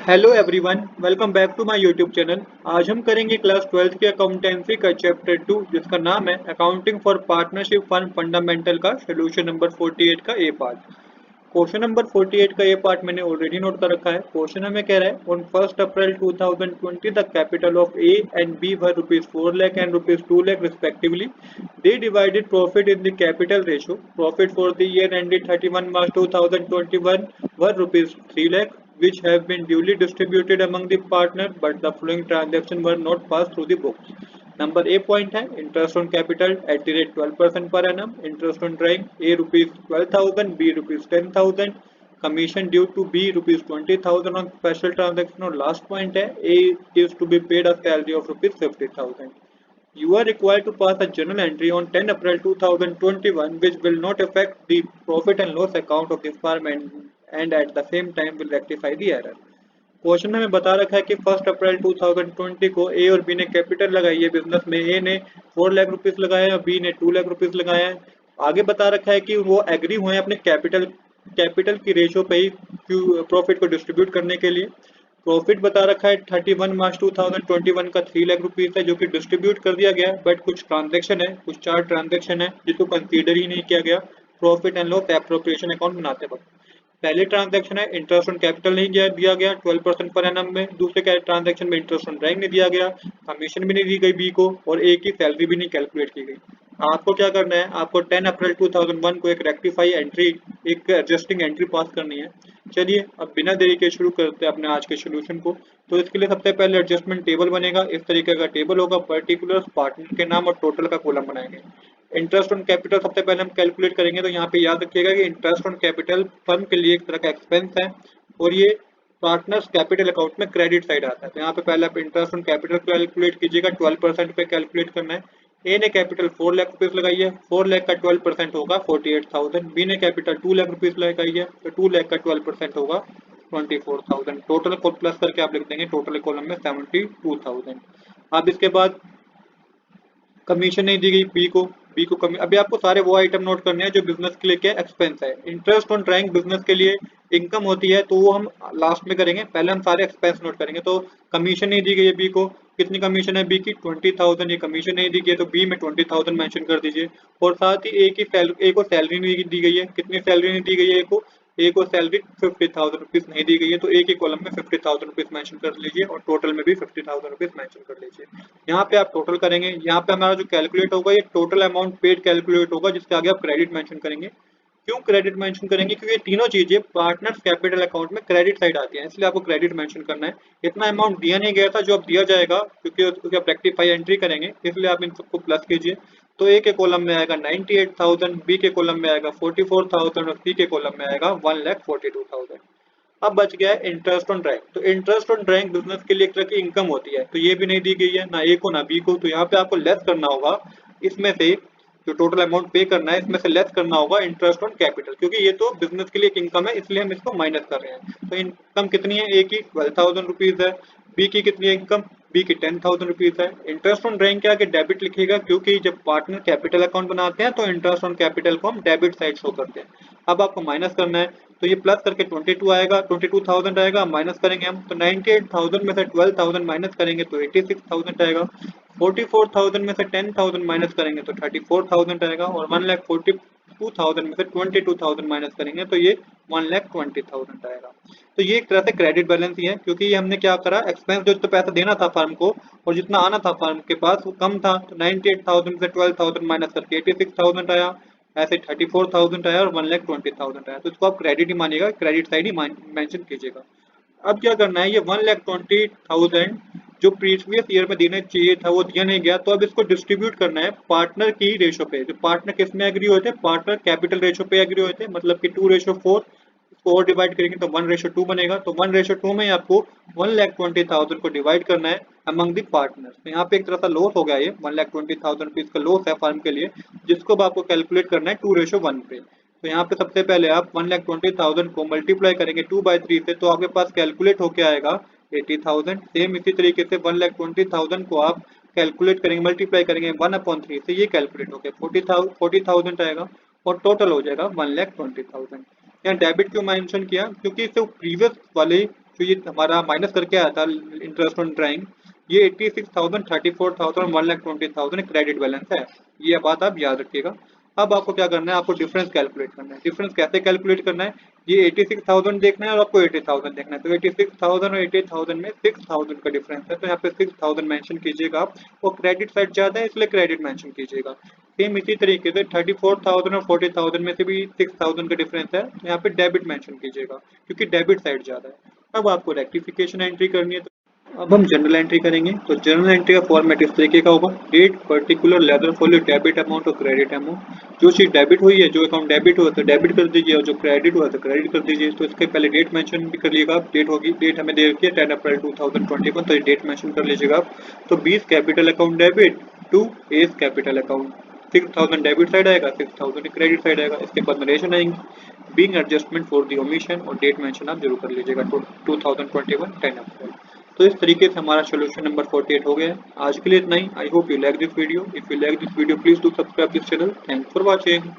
Hello everyone, welcome back to my YouTube channel. आज हम करेंगे क्लास 12th के अकाउंटेंसी का चैप्टर 2 जिसका नाम है accounting for partnership firm fundamental का सोल्यूशन नंबर 48 का ए पार्ट। क्वेश्चन नंबर 48 का ये पार्ट मैंने ऑलरेडी नोट कर रखा है। क्वेश्चन हमें कह रहा है on 1 April 2020 the capital of A and B were rupees 4 lakh and rupees 2 lakh respectively. They divided profit in the capital ratio. Profit for the year ended 31 March 2021 were rupees 3 lakh which have been duly distributed among the partner but the following transactions were not passed through the books. Number A point है interest on capital at the rate 12% per annum, interest on drawing A rupees 12,000, B rupees 10,000, commission due to B rupees 20,000 on special transaction. और last point है A is to be paid a salary of rupees 50,000. You are required to pass a journal entry on 10 April 2021 which will not affect the profit and loss account of the firm and at the same time will rectify the error. Question में हमें बता रखा है कि 1 April 2020 को ए और B ने capital लगाई है बिजनेस में। ए ने 4 लाख रुपीस लगाया है, बी ने 2 लाख रुपीस लगाया है। आगे बता रखा है कि वो एग्री हुए हैं अपने कैपिटल की रेशो पे ही प्रॉफिट को डिस्ट्रीब्यूट करने के लिए। प्रॉफिट बता रखा है 31 मार्च 2021 का 3 लाख रुपीस है जो कि डिस्ट्रीब्यूट कर दिया गया, बट कुछ ट्रांजेक्शन है, कुछ 4 ट्रांजेक्शन है जिसको कंसीडर ही नहीं किया गया profit and loss appropriation account बनाते वक्त। पहले ट्रांजैक्शन है इंटरेस्ट ऑन कैपिटल नहीं दिया गया 12% पर एनम में। दूसरे ट्रांजैक्शन में इंटरेस्ट ऑन ड्राइंग नहीं दिया गया, कमीशन भी नहीं दी गई बी को, और ए की सैलरी भी नहीं कैलकुलेट की गई। आपको क्या करना है, आपको 10 अप्रैल 2001 को एक रेक्टिफाई एंट्री, एक एडजस्टिंग एंट्री पास करनी है। चलिए अब बिना देरी के शुरू करते हैं अपने आज के सोल्यूशन को। तो इसके लिए सबसे पहले एडजस्टमेंट टेबल बनेगा। इस तरीके का टेबल होगा, पर्टिकुलर्स, पार्टनर के नाम और टोटल का कॉलम बनाएंगे। इंटरेस्ट ऑन कैपिटल सबसे पहले हम कैलकुलेट करेंगे, तो यहाँ पे याद रखिएगा कि इंटरेस्ट ऑन कैपिटल फर्म के लिए एक तरह का एक्सपेंस है और ये पार्टनर्स कैपिटल अकाउंट में क्रेडिट साइड आता है। तो यहाँ पे पहले आप इंटरेस्ट ऑन कैपिटल कैलकुलेट कीजिएगा, 12% पे कैलकुलेट करना है। ए ने कैपिटल 4 लाख रुपीज लगाई है, 4 लाख का 12% होगा 48,000। बी ने कैपिटल 2 लाख रुपीज लगाई है तो 2 लाख का 12% होगा 24,000। टोटल को प्लस करके आप लिख देंगे टोटल कॉलम में 72,000। अब इसके बाद कमीशन नहीं दी गई बी को कमी। अभी आपको सारे वो आइटम नोट करने हैं जो बिजनेस के लिए क्या एक्सपेंस है। इंटरेस्ट ऑन ड्राइंग बिजनेस के लिए इनकम होती है तो वो हम लास्ट में करेंगे, पहले हम सारे एक्सपेंस नोट करेंगे। तो कमीशन नहीं दी गई है बी को, कितनी कमीशन है बी की 20,000, ये कमीशन नहीं दी गई है तो बी में 20,000 मेंशन कर दीजिए। और साथ ही ए को सैलरी नहीं दी गई है, कितनी सैलरी नहीं दी गई है ए को सैलरी 50,000 रुपीज नहीं दी गई है तो ए के कॉलम में 50,000 रुपीज मेंशन कर लीजिए और टोटल में भी 50,000 रुपीज मेंशन कर लीजिए। यहाँ पे आप टोटल करेंगे, यहाँ पे हमारा जो कैलकुलेट होगा ये टोटल अमाउंट पेड कैलकुलेट होगा जिसके आगे आप क्रेडिट मेंशन करेंगे। क्यों क्रेडिट मेंशन करेंगे, क्योंकि ये तीनों चीजें पार्टनर्स कैपिटल अकाउंट में क्रेडिट साइड आती हैं, इसलिए आपको क्रेडिट मेंशन करना है। इतना अमाउंट दिया नहीं गया था जो अब दिया जाएगा क्योंकि उसकी आप रेक्टिफाई एंट्री करेंगे, इसलिए आप इन सबको प्लस कीजिए। तो ए के कॉलम में आएगा 98,000, बी के कॉलम में आएगा 44,000 और सी के कॉलम में आएगा 1,42,000। अब बच गया है इंटरेस्ट ऑन ड्राइंग। तो इंटरेस्ट ऑन ड्राइंग बिजनेस के लिए एक तरह की इनकम होती है, तो ये भी नहीं दी गई है ना ए को ना बी को, तो यहाँ पे आपको लेस करना होगा इसमें से, जो टोटल अमाउंट पे करना है इसमें से लेस करना होगा इंटरेस्ट ऑन कैपिटल, क्योंकि ये तो बिजनेस के लिए एक इनकम है इसलिए हम इसको माइनस कर रहे हैं। तो इनकम कितनी है, ए की 12,000 रुपीज है, बी की कितनी है इनकम, बी की 10,000 रुपीज है। इंटरेस्ट ऑन ड्राइंग के आगे डेबिट लिखिएगा क्योंकि जब पार्टनर कैपिटल अकाउंट बनाते हैं तो इंटरेस्ट ऑन कैपिटल को हम डेबिट साइड शो करते हैं। अब आपको माइनस करना है तो ये प्लस करके 22 आएगा, 22,000 आएगा, माइनस करेंगे हम तो 98,000 में से 12,000 माइनस करेंगे तो 86,000 आएगा। 44,000 में से 10,000 माइनस करेंगे तो 34,000 आएगा और 1,42,000 में से 22,000 माइनस करेंगे तो ये 1,20,000 आएगा। तो ये एक तरह से क्रेडिट बैलेंस ही है क्योंकि ये हमने क्या करा, एक्सपेंस जो तो पैसा देना था फर्म को और जितना आना था फर्म के पास वो कम था, तो 98,000 से 12,000 माइनस करके 86,000 आया, ऐसे 34,000 आया और 1,20,000 आया। तो इसको आप क्रेडिट ही मानिएगा, क्रेडिट साइड ही मेंशन कीजिएगा। अब क्या करना है, ये 1,20,000 जो प्रीवियस ईयर में देना चाहिए था वो दिया नहीं गया, तो अब इसको डिस्ट्रीब्यूट करना है पार्टनर की रेशो पे। जो पार्टनर किस में एग्री हुए थे, पार्टनर कैपिटल रेशो पे एग्री हुए थे, मतलब कि 2:4। इसको और डिवाइड करेंगे तो 1:2 बनेगा। तो 1:2 में आपको 1,20,000 को डिवाइड करना है अमंग द पार्टनर्स। तो यहाँ पे एक तरह सा लॉस हो गया, ये 1,20,000 रुपीज का लॉस है फर्म के लिए, जिसको अब आपको कैलकुलेट करना है 2:1 पे। तो यहाँ पे सबसे पहले आप 1,20,000 को मल्टीप्लाई करेंगे 2/3 से, तो आपके पास कैलकुलेट होके आएगा 80,000। सेम इसी तरीके से 1,20,000 को आप कैलकुलेट करेंगे, मल्टीप्लाई करेंगे 1/3 से, ये कैलकुलेट होके 40,000 आएगा और टोटल हो जाएगा 1,20,000। यहाँ डेबिट क्यों मेंशन किया, क्योंकि इससे प्रीवियस वाले जो ये हमारा माइनस करके आया था इंटरेस्ट ऑन ड्राइंग, ये 86,000, 34,000, 1,20,000 क्रेडिट बैलेंस है। ये बात आप याद रखिएगा। अब आपको क्या करना है, आपको डिफरेंस कैलकुलेट करना है। डिफरेंस कैसे कैलकुलेट करना है, ये 86,000 देखना है और आपको 80,000 देखना है। तो 86,000 और 80,000 में 6,000 का डिफरेंस है, तो यहाँ पे 6,000 मेंशन कीजिएगा आप। वो क्रेडिट साइड ज्यादा है इसलिए क्रेडिट मेंशन कीजिएगा। सेम इसी तरीके से 34,000 और 40,000 में से भी 6,000 का डिफरेंस है, तो यहाँ पे डेबिट मेंशन कीजिएगा क्योंकि डेबिट साइड ज्यादा है। अब आपको रेक्टिफिकेशन एंट्री करनी है। तो अब हम जनरल एंट्री करेंगे। तो जनरल एंट्री का फॉर्मेट इस तरीके का होगा, date, particular, ledger folio, debit amount और क्रेडिट अमाउंट। जो चीज डेबिट हुई है, जो अकाउंट डेबिट हुआ तो डेबिट कर दीजिए, और जो क्रेडिट हुआ तो क्रेडिट कर दीजिए। तो इसके पहले डेट मेंशन भी कर लीजिएगा आप। डेट होगी, डेट हमें दे रखी है 10 अप्रैल 2021, तो ये डेट मेंशन कर लीजिएगा आप। तो 20 capital account debit to A's capital account, 6,000 debit side आएगा, 6,000 क्रेडिट साइड आएगा। इसके बाद नरेशन आएंगी, being adjustment for the omission, और डेट मेंशन आप जरूर कर लीजिएगा 2021 10 अप्रैल। तो इस तरीके से हमारा सोल्यूशन नंबर 48 हो गया है। आज के लिए इतना ही। I hope you like this video. If you like this video please do subscribe this channel. Thanks for watching.